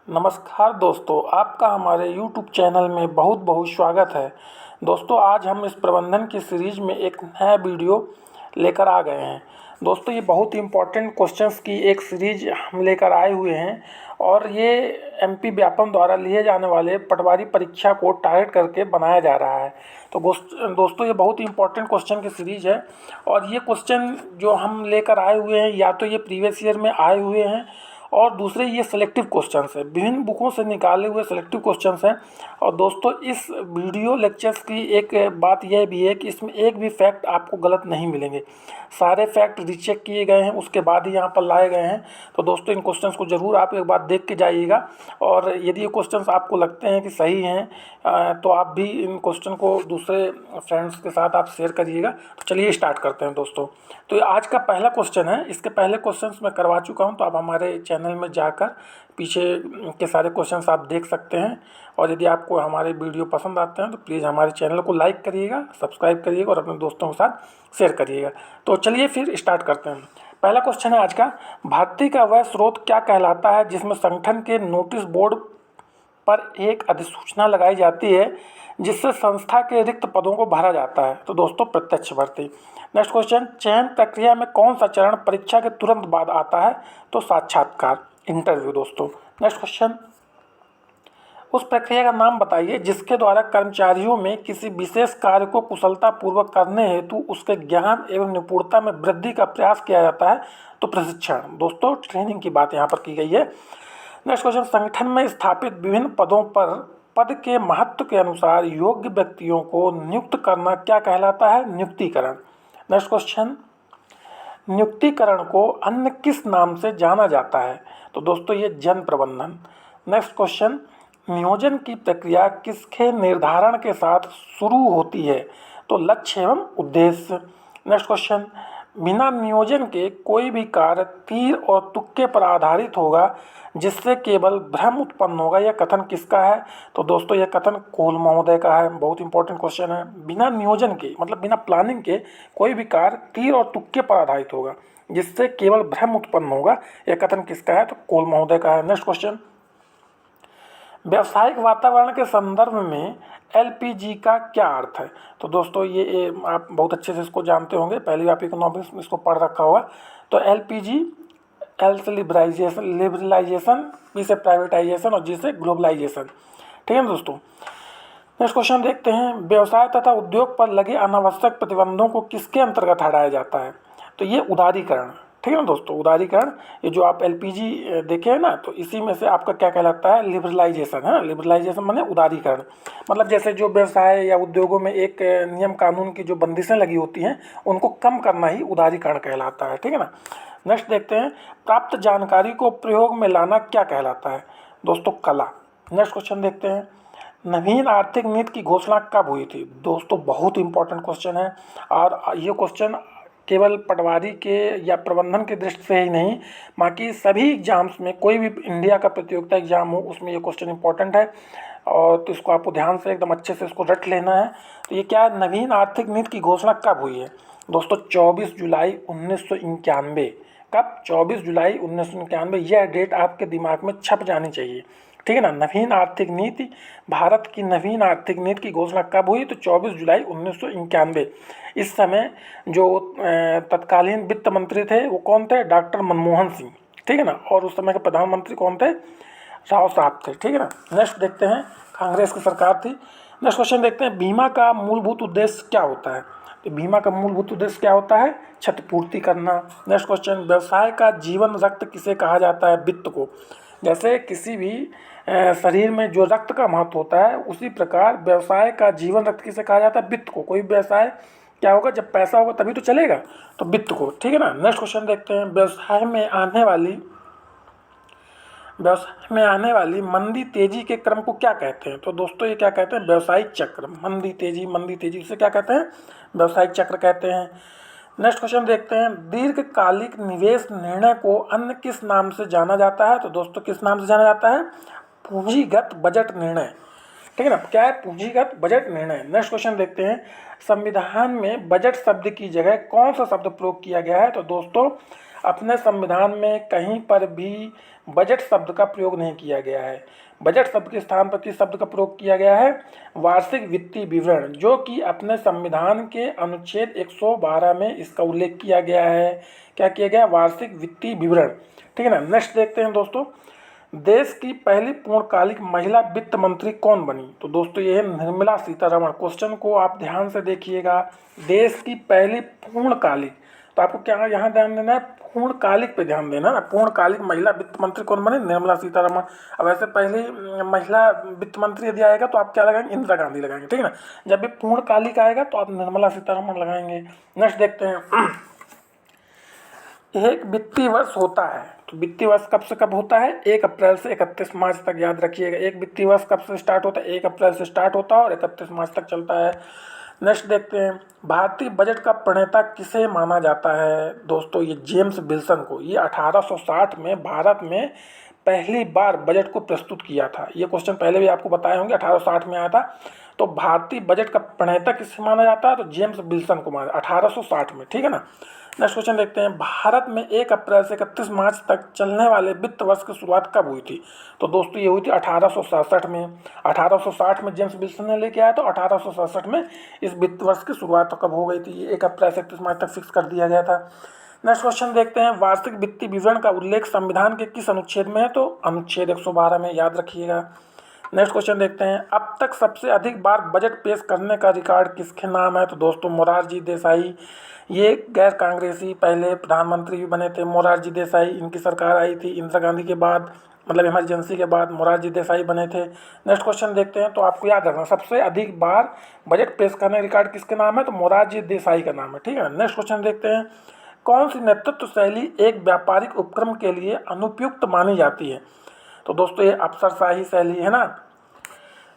नमस्कार दोस्तों, आपका हमारे YouTube चैनल में बहुत बहुत स्वागत है। दोस्तों, आज हम इस प्रबंधन की सीरीज़ में एक नया वीडियो लेकर आ गए हैं। दोस्तों, ये बहुत ही इम्पोर्टेंट क्वेश्चंस की एक सीरीज हम लेकर आए हुए हैं और ये MP व्यापम द्वारा लिए जाने वाले पटवारी परीक्षा को टारगेट करके बनाया जा रहा है। तो दोस्तों, ये बहुत ही इम्पोर्टेंट क्वेश्चन की सीरीज है और ये क्वेश्चन जो हम लेकर आए हुए हैं या तो ये प्रीवियस ईयर में आए हुए हैं और दूसरे ये सिलेक्टिव क्वेश्चंस हैं, विभिन्न बुकों से निकाले हुए सिलेक्टिव क्वेश्चंस हैं। और दोस्तों, इस वीडियो लेक्चर्स की एक बात यह भी है कि इसमें एक भी फैक्ट आपको गलत नहीं मिलेंगे। सारे फैक्ट रीचेक किए गए हैं, उसके बाद ही यहाँ पर लाए गए हैं। तो दोस्तों, इन क्वेश्चंस को ज़रूर आप एक बार देख के जाइएगा और यदि ये क्वेश्चंस आपको लगते हैं कि सही हैं तो आप भी इन क्वेश्चन को दूसरे फ्रेंड्स के साथ आप शेयर करिएगा। तो चलिए स्टार्ट करते हैं दोस्तों। तो ये आज का पहला क्वेश्चन है। इसके पहले क्वेश्चंस मैं करवा चुका हूँ, तो आप हमारे चैनल में जाकर पीछे के सारे क्वेश्चंस आप देख सकते हैं। और यदि आपको हमारे वीडियो पसंद आते हैं तो प्लीज़ हमारे चैनल को लाइक करिएगा, सब्सक्राइब करिएगा और अपने दोस्तों के साथ शेयर करिएगा। तो चलिए फिर स्टार्ट करते हैं। पहला क्वेश्चन है आज का, भारतीय का वह स्रोत क्या कहलाता है जिसमें संगठन के नोटिस बोर्ड पर एक अधिसूचना लगाई जाती है जिससे संस्था के रिक्त पदों को भरा जाता है? तो दोस्तों, प्रत्यक्ष भर्ती। नेक्स्ट क्वेश्चन, चयन प्रक्रिया में कौन सा चरण परीक्षा के तुरंत बाद आता है? तो साक्षात्कार, इंटरव्यू दोस्तों। नेक्स्ट क्वेश्चन, उस प्रक्रिया का नाम बताइए जिसके द्वारा कर्मचारियों में किसी विशेष कार्य को कुशलतापूर्वक करने हेतु उसके ज्ञान एवं निपुणता में वृद्धि का प्रयास किया जाता है? तो प्रशिक्षण दोस्तों, ट्रेनिंग की बात यहाँ पर की गई है। नेक्स्ट क्वेश्चन, संगठन में स्थापित विभिन्न पदों पर पद के महत्व के अनुसार योग्य व्यक्तियों को नियुक्त करना क्या कहलाता है? नियुक्तिकरण। नेक्स्ट क्वेश्चन, नियुक्तिकरण को अन्य किस नाम से जाना जाता है? तो दोस्तों, ये जन प्रबंधन। नेक्स्ट क्वेश्चन, नियोजन की प्रक्रिया किसके निर्धारण के साथ शुरू होती है? तो लक्ष्य एवं उद्देश्य। नेक्स्ट क्वेश्चन, बिना नियोजन के कोई भी कार्य तीर और तुक्के पर आधारित होगा जिससे केवल भ्रम उत्पन्न होगा, यह कथन किसका है? तो दोस्तों, यह कथन कोल महोदय का है। बहुत इंपॉर्टेंट क्वेश्चन है। बिना नियोजन के मतलब बिना प्लानिंग के कोई भी कार्य तीर और तुक्के पर आधारित होगा जिससे केवल भ्रम उत्पन्न होगा, यह कथन किसका है? तो कोल महोदय का है। नेक्स्ट क्वेश्चन, व्यावसायिक वातावरण के संदर्भ में LPG का क्या अर्थ है? तो दोस्तों, ये आप बहुत अच्छे से इसको जानते होंगे, पहले आप इकोनॉमिक्स में इसको पढ़ रखा होगा। तो LPG, L से लिबरलाइजेशन, P से प्राइवेटाइजेशन और G से ग्लोबलाइजेशन। ठीक है दोस्तों। नेक्स्ट क्वेश्चन देखते हैं, व्यवसाय तथा उद्योग पर लगे अनावश्यक प्रतिबंधों को किसके अंतर्गत हटाया जाता है? तो ये उदारीकरण। ठीक है ना दोस्तों, उदारीकरण। ये जो आप LPG देखे हैं ना, तो इसी में से आपका क्या कहलाता है? लिबरलाइजेशन है। लिबरलाइजेशन माने उदारीकरण। मतलब जैसे जो व्यवसाय या उद्योगों में एक नियम कानून की जो बंदिशें लगी होती हैं उनको कम करना ही उदारीकरण कहलाता है। ठीक है ना। नेक्स्ट देखते हैं, प्राप्त जानकारी को प्रयोग में लाना क्या कहलाता है? दोस्तों, कला। नेक्स्ट क्वेश्चन देखते हैं, नवीन आर्थिक नीति की घोषणा कब हुई थी? दोस्तों, बहुत इंपॉर्टेंट क्वेश्चन है और ये क्वेश्चन केवल पटवारी के या प्रबंधन के दृष्टि से ही नहीं, बाकी सभी एग्जाम्स में, कोई भी इंडिया का प्रतियोगिता एग्जाम हो उसमें ये क्वेश्चन इंपॉर्टेंट है। और तो इसको आपको ध्यान से एकदम अच्छे से इसको रट लेना है। तो ये क्या है, नवीन आर्थिक नीति की घोषणा कब हुई है? दोस्तों, 24 जुलाई 1991। कब? 24 जुलाई 1991। यह डेट आपके दिमाग में छप जानी चाहिए। ठीक है ना। नवीन आर्थिक नीति, भारत की नवीन आर्थिक नीति की घोषणा कब हुई? तो 24 जुलाई 1991। इस समय जो तत्कालीन वित्त मंत्री थे वो कौन थे? डॉक्टर मनमोहन सिंह। ठीक है ना। और उस समय के प्रधानमंत्री कौन थे? राव साहब थे। ठीक है ना। नेक्स्ट देखते हैं, कांग्रेस की सरकार थी। नेक्स्ट क्वेश्चन देखते हैं, बीमा का मूलभूत उद्देश्य क्या होता है? तो बीमा का मूलभूत उद्देश्य क्या होता है? क्षतिपूर्ति करना। नेक्स्ट क्वेश्चन, व्यवसाय का जीवन रक्त किसे कहा जाता है? वित्त को। जैसे किसी भी शरीर में जो रक्त का महत्व होता है, उसी प्रकार व्यवसाय का जीवन रक्त किसे कहा जाता है? वित्त को। कोई व्यवसाय क्या होगा? जब पैसा होगा तभी तो चलेगा, तो वित्त को। ठीक है ना। नेक्स्ट क्वेश्चन देखते हैं, व्यवसाय में आने वाली मंदी तेजी के क्रम को क्या कहते हैं? तो दोस्तों, ये क्या कहते हैं? व्यवसायिक चक्र। मंदी तेजी से क्या कहते हैं? व्यवसायिक चक्र कहते हैं। नेक्स्ट क्वेश्चन देखते हैं, दीर्घकालिक निवेश निर्णय को अन्य किस नाम से जाना जाता है? तो दोस्तों, किस नाम से जाना जाता है? पूंजीगत बजट निर्णय। ठीक है ना। क्या है? पूंजीगत बजट निर्णय। नेक्स्ट क्वेश्चन देखते हैं, संविधान में बजट शब्द की जगह कौन सा शब्द प्रयोग किया गया है? तो दोस्तों, अपने संविधान में कहीं पर भी बजट शब्द का प्रयोग नहीं किया गया है। बजट शब्द के स्थान पर किस शब्द का प्रयोग किया गया है? वार्षिक वित्तीय विवरण, जो कि अपने संविधान के अनुच्छेद 112 में इसका उल्लेख किया गया है। क्या किया गया? वार्षिक वित्तीय विवरण। ठीक है ना। नेक्स्ट देखते हैं दोस्तों, देश की पहली पूर्णकालिक महिला वित्त मंत्री कौन बनी? तो दोस्तों ये है निर्मला सीतारमण। क्वेश्चन को आप ध्यान से देखिएगा। देश की पहली पूर्णकालिक, तो आपको क्या यहाँ ध्यान देना है? पूर्णकालिक पे ध्यान देना है। पूर्णकालिक महिला वित्त मंत्री कौन बने? निर्मला सीतारमण। अब ऐसे पहली महिला वित्त मंत्री यदि आएगा तो आप क्या लगाएंगे? इंदिरा गांधी लगाएंगे। ठीक है ना। जब भी पूर्णकालिक आएगा तो आप निर्मला सीतारमण लगाएंगे। नेक्स्ट देखते हैं, एक वित्तीय वर्ष होता है, तो वित्तीय वर्ष कब से कब होता है? 1 अप्रैल से 31 मार्च तक। याद रखिएगा, एक वित्तीय वर्ष कब से स्टार्ट होता है? 1 अप्रैल से स्टार्ट होता है और 31 मार्च तक चलता है। नेक्स्ट देखते हैं, भारतीय बजट का प्रणेता किसे माना जाता है? दोस्तों ये जेम्स विल्सन को। ये 1860 में भारत में पहली बार बजट को प्रस्तुत किया था। ये क्वेश्चन पहले भी आपको बताए होंगे, 1860 में आया था। तो भारतीय बजट का प्रणेता किसे माना जाता है? तो जेम्स विल्सन को माना, 1860 में। ठीक है ना। नेक्स्ट क्वेश्चन देखते हैं, भारत में 1 अप्रैल से 31 मार्च तक चलने वाले वित्त वर्ष की शुरुआत कब हुई थी? तो दोस्तों ये हुई थी 1867 में। 1860 में जेम्स विल्सन ने लेके आया, तो 1867 में इस वित्त वर्ष की शुरुआत कब हो गई थी? ये 1 अप्रैल से 31 मार्च तक फिक्स कर दिया गया था। नेक्स्ट क्वेश्चन देखते हैं, वार्षिक वित्तीय विवरण का उल्लेख संविधान के किस अनुच्छेद में है? तो अनुच्छेद 112 में। याद रखिएगा। नेक्स्ट क्वेश्चन देखते हैं, अब तक सबसे अधिक बार बजट पेश करने का रिकॉर्ड किसके नाम है? तो दोस्तों मोरारजी देसाई। ये गैर कांग्रेसी पहले प्रधानमंत्री भी बने थे, मोरारजी देसाई। इनकी सरकार आई थी इंदिरा गांधी के बाद, मतलब इमरजेंसी के बाद मोरारजी देसाई बने थे। नेक्स्ट क्वेश्चन देखते हैं, तो आपको याद रखना सबसे अधिक बार बजट पेश करने का रिकॉर्ड किसके नाम है? तो मोरारजी देसाई का नाम है। ठीक है। नेक्स्ट क्वेश्चन देखते हैं, कौन सी नेतृत्व शैली एक व्यापारिक उपक्रम के लिए अनुपयुक्त मानी जाती है? तो दोस्तों ये अफसरशाही शैली है ना,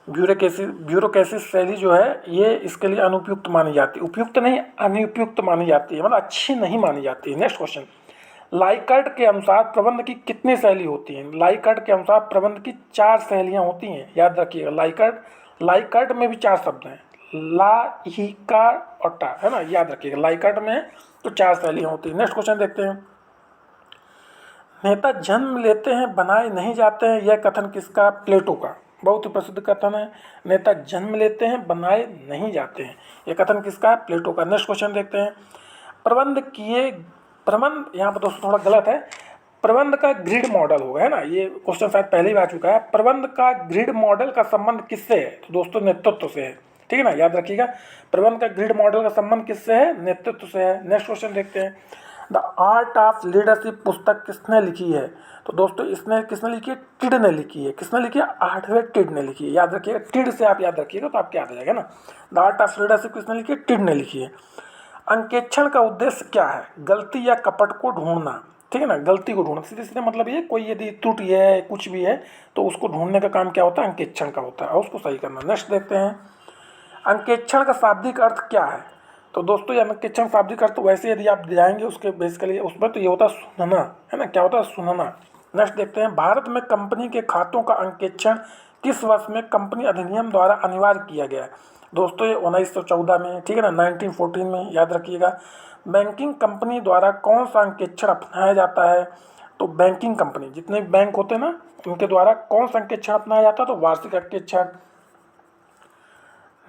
ब्यूरोक्रेसी शैली जो है ये इसके लिए अनुपयुक्त मानी जाती है। उपयुक्त नहीं, अनुपयुक्त मानी जाती है, मतलब अच्छी नहीं मानी जाती है। नेक्स्ट क्वेश्चन, लाइकर्ट के अनुसार प्रबंध की कितनी शैली होती हैं? लाइकर्ट के अनुसार प्रबंध की 4 शैलियाँ होती हैं। याद रखिएगा, लाइकर्ट में भी 4 शब्द हैं, ला, ही, का और टा, है ना। याद रखिएगा, लाइकर्ट में तो 4 शैलियाँ होती हैं। नेक्स्ट क्वेश्चन देखते हैं, नेता जन्म लेते हैं बनाए नहीं जाते हैं, यह कथन किसका? प्लेटो का। बहुत ही प्रसिद्ध कथन है, नेता जन्म लेते हैं बनाए नहीं जाते हैं। यह कथन किसका है? प्लेटो का। नेक्स्ट क्वेश्चन देखते हैं, प्रबंध यहाँ पर दोस्तों थोड़ा गलत है, प्रबंध का ग्रिड मॉडल होगा, है ना। ये क्वेश्चन शायद पहले ही आ चुका है। प्रबंध का ग्रिड मॉडल का संबंध किससे है? तो दोस्तों नेतृत्व से है। ठीक है ना। याद रखिएगा, प्रबंध का ग्रिड मॉडल का संबंध किससे है? नेतृत्व से है। नेक्स्ट क्वेश्चन देखते हैं, द आर्ट ऑफ लीडरशिप पुस्तक किसने लिखी है? तो दोस्तों इसने किसने लिखी है? टिड ने लिखी है। किसने लिखी है? आर्थर टिड ने लिखी है। याद रखिएगा, टिड से आप याद रखिएगा तो आपको याद आ जाएगा ना। द आर्ट ऑफ लीडरशिप किसने लिखी है? टिड ने लिखी है। अंकेक्षण का उद्देश्य क्या है? गलती या कपट को ढूंढना। ठीक है ना, गलती को ढूंढना। सीधे सीधे मतलब ये, कोई यदि त्रुटि है, कुछ भी है, तो उसको ढूंढने का काम क्या होता है? अंकेक्षण का होता है, और उसको सही करना। नेक्स्ट देखते हैं, अंकेक्षण का शाब्दिक अर्थ क्या है? तो दोस्तों ये अंकेक्षण शाब्दिक अर्थ वैसे यदि आप जाएंगे उसके बेसिकली उसमें, तो ये होता है सुनना, है ना। क्या होता है? सुनना। नेक्स्ट देखते हैं, भारत में कंपनी के खातों का अंकेक्षण किस वर्ष में कंपनी अधिनियम द्वारा अनिवार्य किया गया है? दोस्तों ये 1914 में। ठीक है ना, 1914 में। याद रखिएगा। बैंकिंग कंपनी द्वारा कौन सा अंकेक्षण अपनाया जाता है? तो बैंकिंग कंपनी, जितने बैंक होते हैं ना, उनके द्वारा कौन सा अंकेक्षण अपनाया जाता है? तो वार्षिक अंकेक्षण।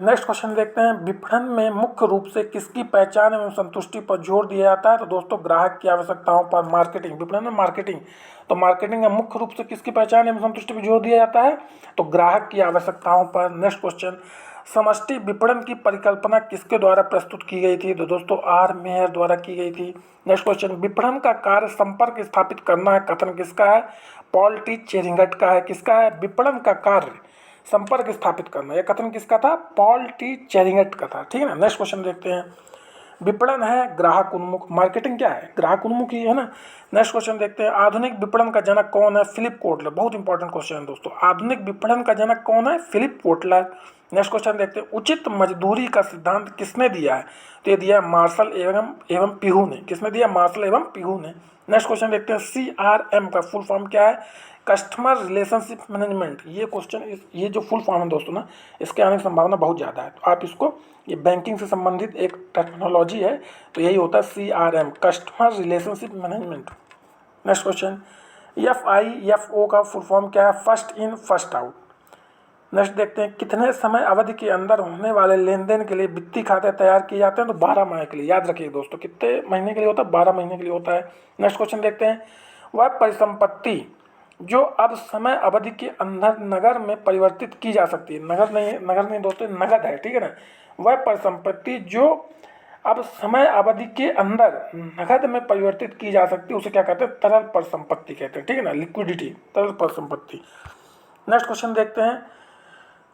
नेक्स्ट क्वेश्चन देखते हैं, विपणन में मुख्य रूप से किसकी पहचान एवं संतुष्टि पर जोर दिया जाता है? तो दोस्तों ग्राहक की आवश्यकताओं पर। मार्केटिंग, विपणन में मार्केटिंग, तो मार्केटिंग में मुख्य रूप से किसकी पहचान एवं संतुष्टि पर जोर दिया जाता है? तो ग्राहक की आवश्यकताओं पर। नेक्स्ट क्वेश्चन, समष्टि विपणन की परिकल्पना किसके द्वारा प्रस्तुत की गई थी? तो दोस्तों आर मेयर द्वारा की गई थी। नेक्स्ट क्वेश्चन, विपणन का कार्य संपर्क स्थापित करना है, कथन किसका है? पॉल टी चेरिंगट का है। किसका है? विपणन का कार्य संपर्क स्थापित करना, यह कथन किसका था? पॉल टी चेरिंगट का था। ठीक है ना। नेक्स्ट क्वेश्चन देखते हैं, विपणन है ग्राहक उन्मुख, मार्केटिंग क्या है? ग्राहक उन्मुख ही है ना। नेक्स्ट क्वेश्चन देखते हैं, आधुनिक विपणन का जनक कौन है? Philip Kotler. बहुत इंपॉर्टेंट क्वेश्चन है दोस्तों, आधुनिक विपणन का जनक कौन है? Philip Kotler. नेक्स्ट क्वेश्चन देखते हैं, उचित मजदूरी का सिद्धांत किसने दिया है? तो ये दिया मार्शल एवं पीहू ने। किसने दिया? मार्शल एवं पीहू ने। नेक्स्ट क्वेश्चन देखते हैं, CRM का फुल फॉर्म क्या है? Customer relationship management. ये क्वेश्चन, ये जो फुल फॉर्म है दोस्तों ना, इसके आने की संभावना बहुत ज़्यादा है, तो आप इसको, ये बैंकिंग से संबंधित एक टेक्नोलॉजी है, तो यही होता है CRM, customer relationship management. Next question, FIFO का फुल फॉर्म क्या है? First in first out. Next देखते हैं, कितने समय अवधि के अंदर होने वाले लेन देन के लिए वित्तीय खाते तैयार किए जाते हैं? तो 12 माह के लिए। याद रखिए दोस्तों, कितने महीने के लिए होता है? 12 महीने के लिए होता है। नेक्स्ट क्वेश्चन देखते हैं, वह परिसंपत्ति जो अब समय अवधि के अंदर नगर में परिवर्तित की जा सकती है, नगर नहीं दोस्तों, नगद है, ठीक है ना। वह परिसंपत्ति जो अब समय अवधि के अंदर नगद में परिवर्तित की जा सकती है, उसे क्या कहते हैं? तरल परिसंपत्ति कहते हैं, ठीक है ना, लिक्विडिटी, तरल परिसंपत्ति। नेक्स्ट क्वेश्चन देखते हैं,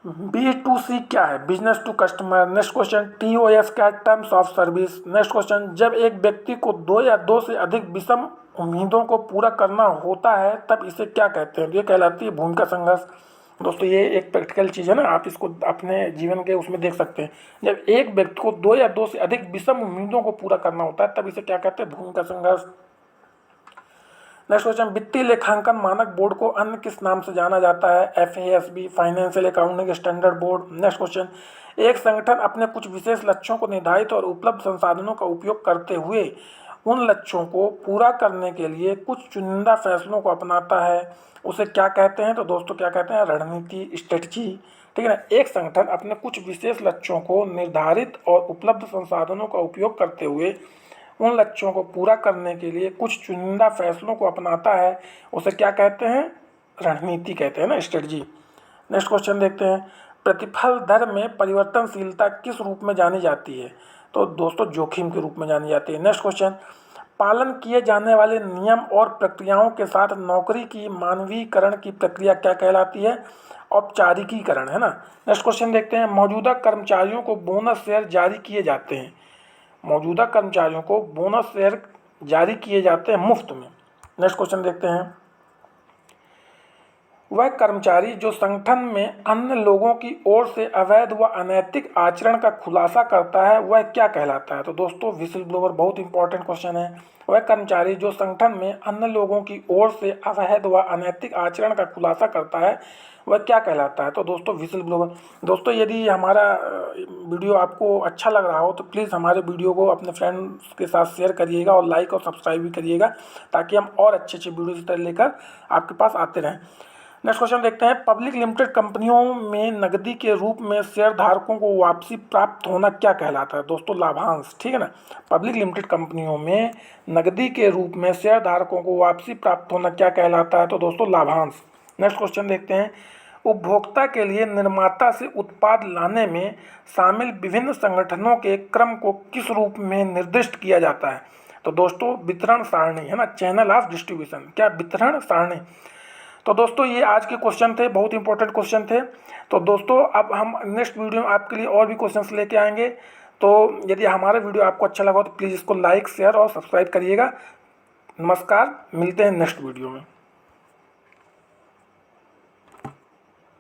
B2C क्या है? Business to customer. Next question, TOS क्या है? Terms of service. Next question, जब एक व्यक्ति को 2 या 2 से अधिक विषम उम्मीदों को पूरा करना होता है तब इसे क्या कहते हैं? ये कहलाती है भूमिका संघर्ष। दोस्तों ये एक प्रैक्टिकल चीज़ है ना, आप इसको अपने जीवन के उसमें देख सकते हैं। जब एक व्यक्ति को 2 या 2 से अधिक विषम उम्मीदों को पूरा करना होता है तब इसे क्या कहते हैं? भूमिका संघर्ष। नेक्स्ट क्वेश्चन, वित्तीय लेखांकन मानक बोर्ड को अन्य किस नाम से जाना जाता है? FASB, financial accounting standard board. Next question, एक संगठन अपने कुछ विशेष लक्ष्यों को निर्धारित और उपलब्ध संसाधनों का उपयोग करते हुए उन लक्ष्यों को पूरा करने के लिए कुछ चुनिंदा फैसलों को अपनाता है, उसे क्या कहते हैं? तो दोस्तों क्या कहते हैं? रणनीति, स्ट्रेटजी, ठीक है ना। एक संगठन अपने कुछ विशेष लक्ष्यों को निर्धारित और उपलब्ध संसाधनों का उपयोग करते हुए उन लक्ष्यों को पूरा करने के लिए कुछ चुनिंदा फैसलों को अपनाता है, उसे क्या कहते हैं? रणनीति कहते हैं ना, स्ट्रेटजी। नेक्स्ट क्वेश्चन देखते हैं, प्रतिफल दर में परिवर्तनशीलता किस रूप में जानी जाती है? तो दोस्तों जोखिम के रूप में जानी जाती है। नेक्स्ट क्वेश्चन, पालन किए जाने वाले नियम और प्रक्रियाओं के साथ नौकरी की मानवीकरण की प्रक्रिया क्या कहलाती है? औपचारिकीकरण, है ना। नेक्स्ट क्वेश्चन देखते हैं, मौजूदा कर्मचारियों को बोनस शेयर जारी किए जाते हैं, मौजूदा कर्मचारियों को बोनस शेयर जारी किए जाते हैं मुफ्त में। नेक्स्ट क्वेश्चन देखते हैं, वह कर्मचारी जो संगठन में अन्य लोगों की ओर से अवैध व अनैतिक आचरण का खुलासा करता है वह क्या कहलाता है? तो दोस्तों विसिल ब्लोअर बहुत इंपॉर्टेंट क्वेश्चन है। वह कर्मचारी जो संगठन में अन्य लोगों की ओर से अवैध व अनैतिक आचरण का खुलासा करता है वह क्या कहलाता है? तो दोस्तों विसिल ब्लोअर। दोस्तों यदि हमारा वीडियो आपको अच्छा लग रहा हो तो प्लीज़ हमारे वीडियो को अपने फ्रेंड्स के साथ शेयर करिएगा और लाइक और सब्सक्राइब भी करिएगा, ताकि हम और अच्छे अच्छे वीडियो इस तरह लेकर आपके पास आते रहें। नेक्स्ट क्वेश्चन देखते हैं, पब्लिक लिमिटेड कंपनियों में नकदी के रूप में शेयर धारकों को वापसी प्राप्त होना क्या कहलाता है? दोस्तों लाभांश, ठीक है ना। पब्लिक लिमिटेड कंपनियों में नकदी के रूप में शेयर धारकों को वापसी प्राप्त होना क्या कहलाता है? तो दोस्तों लाभांश। नेक्स्ट क्वेश्चन देखते हैं, उपभोक्ता के लिए निर्माता से उत्पाद लाने में शामिल विभिन्न संगठनों के क्रम को किस रूप में निर्दिष्ट किया जाता है? तो दोस्तों वितरण सारणी, है ना, चैनल ऑफ डिस्ट्रीब्यूशन, क्या वितरण सारणी। तो दोस्तों ये आज के क्वेश्चन थे, बहुत इंपॉर्टेंट क्वेश्चन थे। तो दोस्तों अब हम नेक्स्ट वीडियो में आपके लिए और भी क्वेश्चंस लेके आएंगे। तो यदि हमारा वीडियो आपको अच्छा लगा तो प्लीज़ इसको लाइक, शेयर और सब्सक्राइब करिएगा। नमस्कार, मिलते हैं नेक्स्ट वीडियो में।